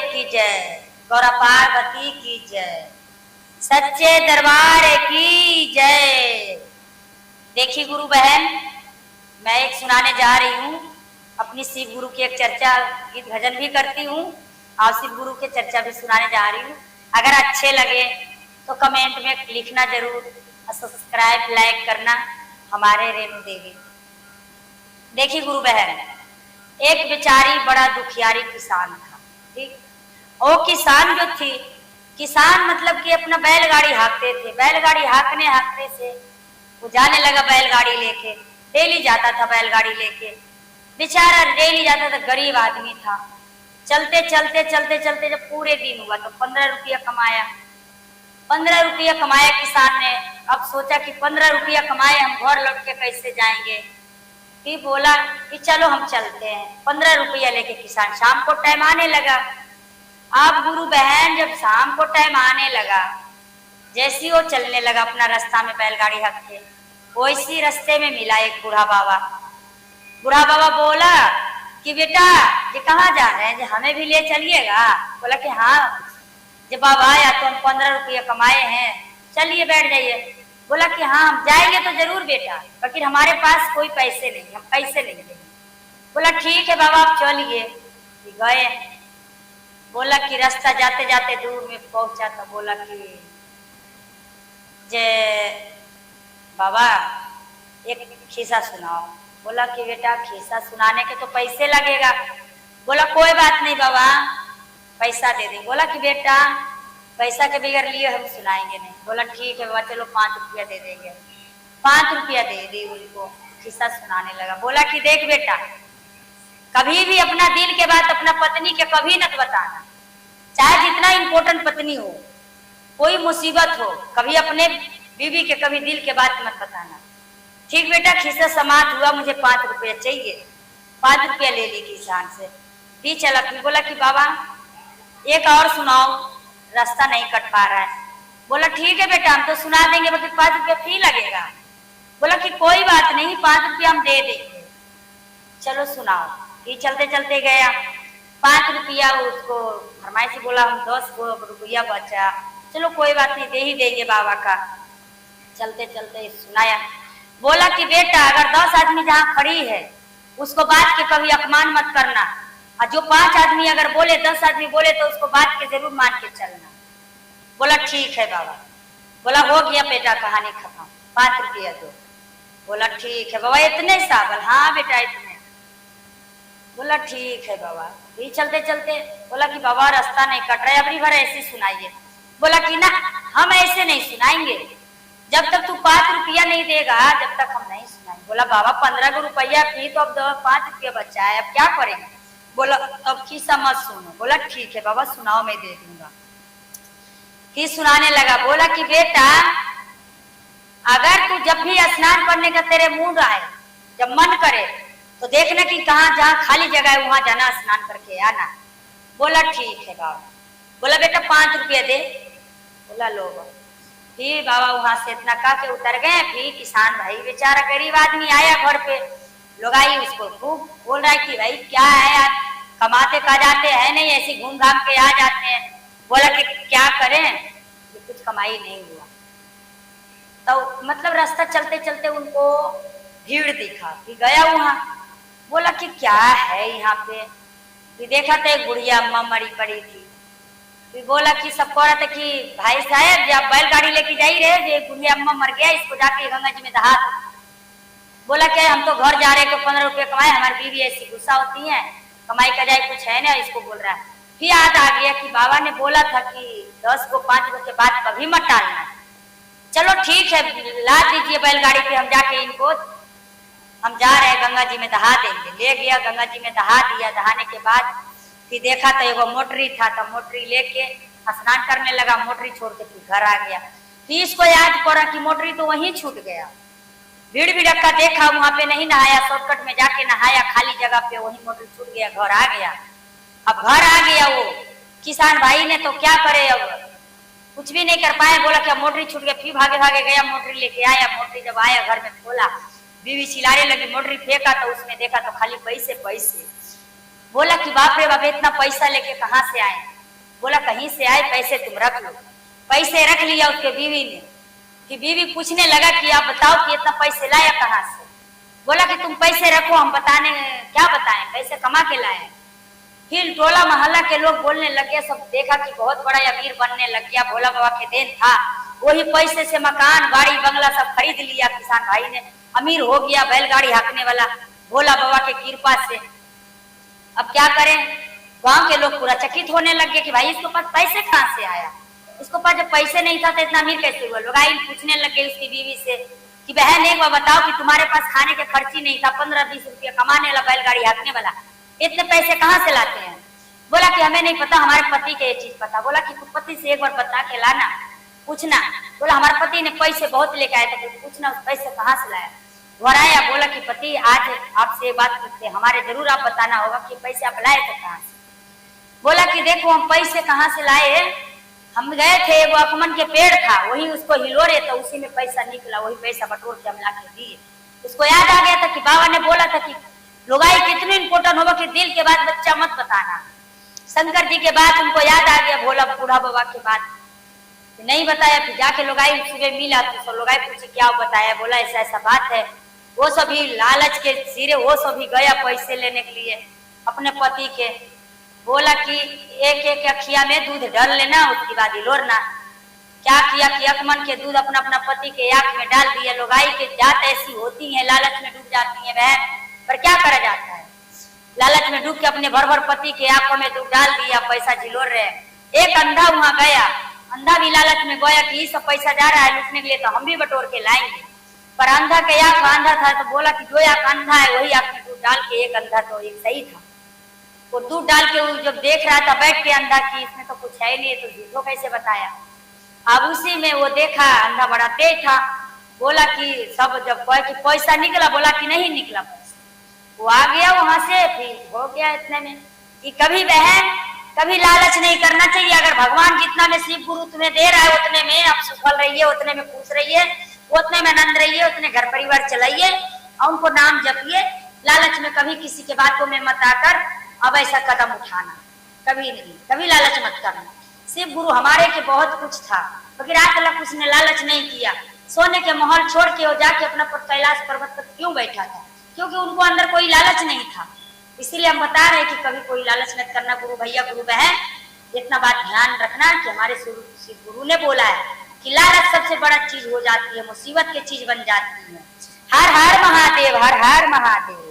महादेव की जय, गौरा पार्वती की जय, सच्चे दरबार की जय। देखिए गुरु बहन, मैं एक सुनाने जा रही हूँ अपनी शिव गुरु की एक चर्चा, गीत भजन भी करती हूँ और शिव गुरु की चर्चा भी सुनाने जा रही हूँ। अगर अच्छे लगे तो कमेंट में लिखना जरूर और सब्सक्राइब लाइक करना हमारे रेणु देवी। देखिए गुरु बहन, एक बेचारी बड़ा दुखियारी किसान था, ठीक। वो किसान जो थी, किसान मतलब कि अपना बैलगाड़ी हाँकते थे। बैलगाड़ी हाँकने हाँकने से वो जाने लगा बैलगाड़ी लेके, डेली जाता था बैलगाड़ी लेके। बेचारा डेली जाता था, गरीब आदमी था। चलते चलते चलते चलते जब पूरे दिन हुआ तो 15 रुपया कमाया। 15 रुपया कमाया किसान ने। अब सोचा कि 15 रुपया कमाए, हम घर लौट के कैसे जाएंगे। फिर बोला कि चलो हम चलते हैं। 15 रुपया लेके किसान शाम को टाइम आने लगा। अब गुरु बहन जब शाम को टाइम आने लगा, जैसी वो चलने लगा अपना रास्ता में बैलगाड़ी हक के, वैसी रास्ते में मिला एक बूढ़ा बाबा। बूढ़ा बाबा बोला कि बेटा ये कहाँ जा रहे हैं, जो हमें भी ले चलिएगा। बोला कि हाँ जब बाबा आया तो हम 15 रुपया कमाए हैं, चलिए बैठ जाइए। बोला कि हाँ हम जाएंगे तो जरूर बेटा, लेकिन हमारे पास कोई पैसे नहीं, हम पैसे नहीं देंगे। बोला ठीक है बाबा आप चलिए। गए। बोला कि रास्ता जाते जाते दूर में पहुंचा तो बोला कि जे बाबा एक खिस्सा सुनाओ। बोला कि बेटा खिस्सा सुनाने के तो पैसे लगेगा। बोला कोई बात नहीं बाबा पैसा दे दें। बोला कि बेटा पैसा के बगैर लिए हम सुनाएंगे नहीं। बोला ठीक है बाबा चलो 5 रुपया दे देंगे। 5 रुपया दे दी उनको, खिस्सा सुनाने लगा। बोला कि देख बेटा, कभी भी अपना दिल के बात अपना पत्नी के कभी मत बताना, चाहे जितना इम्पोर्टेंट पत्नी हो, कोई मुसीबत हो, कभी अपने बीवी के कभी दिल के बात मत बताना। ठीक बेटा खिस्सा समाप्त हुआ, मुझे 5 रुपया चाहिए। 5 रुपया ले ली किसान से, फिर चला। फिर बोला कि बाबा एक और सुनाओ, रास्ता नहीं कट पा रहा है। बोला ठीक है बेटा हम तो सुना देंगे, मतलब 5 रुपया फी लगेगा। बोला कि कोई बात नहीं 5 रुपया हम दे देंगे, चलो सुनाओ। फिर चलते चलते गया। 5 रुपया उसको फरमाइश बोला, हम 10 रुपया बचा, चलो कोई बात नहीं दे ही देंगे बाबा का। चलते चलते सुनाया। बोला कि बेटा अगर 10 आदमी जहाँ खड़ी है उसको बात के कभी अपमान मत करना, और जो 5 आदमी अगर बोले 10 आदमी बोले तो उसको बात के जरूर मान के चलना। बोला ठीक है बाबा। बोला हो गया बेटा कहानी खत्म, 5 रुपया दो। बोला ठीक है बाबा इतने सा। बोला हाँ बेटा इतने। बोला ठीक है बाबा। फिर चलते चलते बोला कि बाबा रास्ता नहीं कट रहा है, अबरी बार ऐसे सुनाइए। बोला कि ना हम ऐसे नहीं सुनाएंगे, जब तक तू 5 रुपया नहीं देगा जब तक हम नहीं सुनाएंगे। बोला बाबा 15 रुपया फिर तो अब 5 रुपया बचा है, अब क्या करेंगे। बोला अब किस्सा मत सुनो। बोला ठीक है बाबा सुनाओ मैं दे दूंगा। फिर सुनाने लगा। बोला कि बेटा अगर तू जब भी स्नान करने का तेरे मूड आए, जब मन करे तो देखना कि कहाँ जहाँ खाली जगह है वहां जाना, स्नान करके आना। बोला ठीक है बाबा। बोला बेटा 5 रुपया दे। बोला लो। फिर बाबा वहां से इतना कह के उतर गए। फिर किसान भाई बेचारा गरीब आदमी आया घर पे, लोग आई उसको खूब बोल रहा है कि भाई क्या है यार, कमाते का जाते हैं नहीं, ऐसी घूम घाम के आ जाते हैं। बोला कि क्या करें, कुछ कमाई नहीं हुआ। तो मतलब रास्ता चलते चलते उनको भीड़ दिखा, फिर गया वहां। बोला कि क्या है यहाँ पे। फिर देखा तो एक बुढ़िया अम्मा मरी पड़ी थी। फिर बोला कि सब कह रहा था कि भाई साहब जब बैलगाड़ी लेके जा ही रहे, बुढ़िया अम्मा मर गया, इसको जाके गंगा जी में दहा। बोला क्या हम तो घर जा रहे तो 15 रुपया कमाए, हमारी बीवी ऐसी गुस्सा होती है, कमाई का जाए कुछ है ना, इसको बोल रहा है। फिर याद आ गया कि बाबा ने बोला था कि 10 को 5 के बाद कभी मत टालना। चलो ठीक है ला दीजिए बैलगाड़ी पे, हम जाके इनको हम जा रहे हैं गंगा जी में दहा देंगे। ले गया गंगा जी में दहा दिया। दहाने के बाद फिर देखा तो एगो मोटरी था, तो मोटरी लेके स्नान करने लगा, मोटरी छोड़ के फिर घर आ गया। फिर इसको याद पड़ा कि मोटरी तो वहीं छूट गया। भीड़ भीड़क्का देखा, वहां पे नहीं नहाया, शॉर्टकट में जाके नहाया खाली जगह पे, वहीं मोटर छूट गया, घर आ गया। अब घर आ गया वो किसान भाई ने तो क्या करे, अब कुछ भी नहीं कर पाए। बोला क्या मोटरी छूट गया। फिर भागे भागे गया, मोटरी लेके आया। मोटरी जब आया घर में खोला, बीवी चिल्लाने लगी। मोटरी फेंका तो उसमें देखा तो खाली पैसे पैसे। बोला कि बाप रे बाप इतना पैसा लेके कहाँ से आए। बोला कहीं से आए पैसे तुम रख लो। पैसे रख लिया उसके बीवी ने। कि बीवी पूछने लगा कि आप बताओ कि इतना पैसे लाया कहाँ से। बोला कि तुम पैसे रखो, हम बताने क्या बताएं, पैसे कमा के लाए। फिर टोला मोहल्ला के लोग बोलने लगे, सब देखा कि बहुत बड़ा अमीर बनने लग गया, भोला बाबा के देन था। वही पैसे से मकान गाड़ी बंगला सब खरीद लिया किसान भाई ने, अमीर हो गया, बैलगाड़ी हाँकने वाला भोला बाबा के कृपा से। अब क्या करें, गांव के लोग पूरा चकित होने लग गए कि भाई इसके पास पैसे कहाँ से आया, इसके पास जब पैसे नहीं था तो इतना अमीर कैसे हुआ। लोग आई पूछने लग गए उसकी बीवी से कि बहन एक बार बताओ कि तुम्हारे पास खाने के खर्ची नहीं था, 15-20 रुपया कमाने वाला, बैलगाड़ी हाँकने वाला, इतने पैसे कहाँ से लाते हैं। बोला कि हमें नहीं पता, हमारे पति के ये चीज पता। बोला कि तुम पति से एक बार बता के लाना, पूछना। बोला हमारे पति ने पैसे बहुत लेके आए थे, पूछना उस पैसे कहाँ से लाया। घर आया, बोला कि पति आज आपसे एक बात पूछते, हमारे जरूर आप बताना होगा कि पैसे आप लाए थे कहाँ से। बोला कि देखो हम पैसे कहाँ से लाए, हम गए थे, वो अखमन के पेड़ था, वही उसको हिलोरे तो उसी में पैसा निकला, वही पैसा बटोर के हम ला के दिए। उसको याद आ गया था कि बाबा ने बोला था कि लुगाई कितनी इंपोर्टेंट होगा कि दिल के बाद बच्चा मत बताना। शंकर जी के बाद उनको याद आ गया, भोला बूढ़ा बाबा के बाद नहीं बताया। फिर जाके लुगाई सुबह मिला तो लुगाई पूछी क्या बताया। बोला ऐसा ऐसा बात है। वो सभी लालच के सिरे वो सभी गया पैसे लेने के लिए अपने पति के। बोला कि एक एक अखिया में दूध डाल लेना, उसके बाद हिलोरना। क्या किया कि अकमन के दूध अपना अपना पति के आंख में डाल दिया। लुगाई के जात ऐसी होती है, लालच में डूब जाती है बहन, पर क्या करा जाता है, लालच में डूब के अपने भर भर पति के आंखों में दूध डाल दिया, पैसा झिलोर रहे। एक अंधा वहां गया, अंधा भी लालच में गया कि सब पैसा जा रहा है लूटने के लिए तो हम भी बटोर के लाएंगे। पर अंधा के आंख अंधा था तो बोला कि जो आंख अंधा है वही आंख में दूध डाल के, एक अंधा तो एक सही था। वो दूध डाल के वो जब देख रहा था बैठ के अंधा की इसमें तो कुछ है नहीं, तो झूठो कैसे बताया। अब उसी में वो देखा अंधा बड़ा तेज था। बोला कि सब जब कि पैसा निकला, बोला कि नहीं निकला पैसा। वो आ गया वहां से, फिर हो गया इतने में कि कभी बहन कभी लालच नहीं करना चाहिए। अगर भगवान जितना में शिव गुरु तुम्हें दे रहा है उतने में आप सफल रहिए, उतने में खुश रहिए, उतने में आनंद रहिए, उतने घर परिवार चलाइए और उनको नाम जपिए। लालच में कभी किसी के बातों में मत आकर अब ऐसा कदम उठाना कभी नहीं, कभी लालच मत करना। शिव गुरु हमारे के बहुत कुछ था, लेकिन आज तक उसने लालच नहीं किया। सोने के महल छोड़ के वो जाके अपना कैलाश पर्वत पर क्यों बैठा था, क्योंकि उनको अंदर कोई लालच नहीं था। इसीलिए हम बता रहे हैं कि कभी कोई लालच मत करना। गुरु भैया गुरु बहन इतना बात ध्यान रखना कि हमारे शिव गुरु ने बोला है कि लालच सबसे बड़ा चीज हो जाती है, मुसीबत की चीज बन जाती है। हर हर महादेव, हर हर महादेव।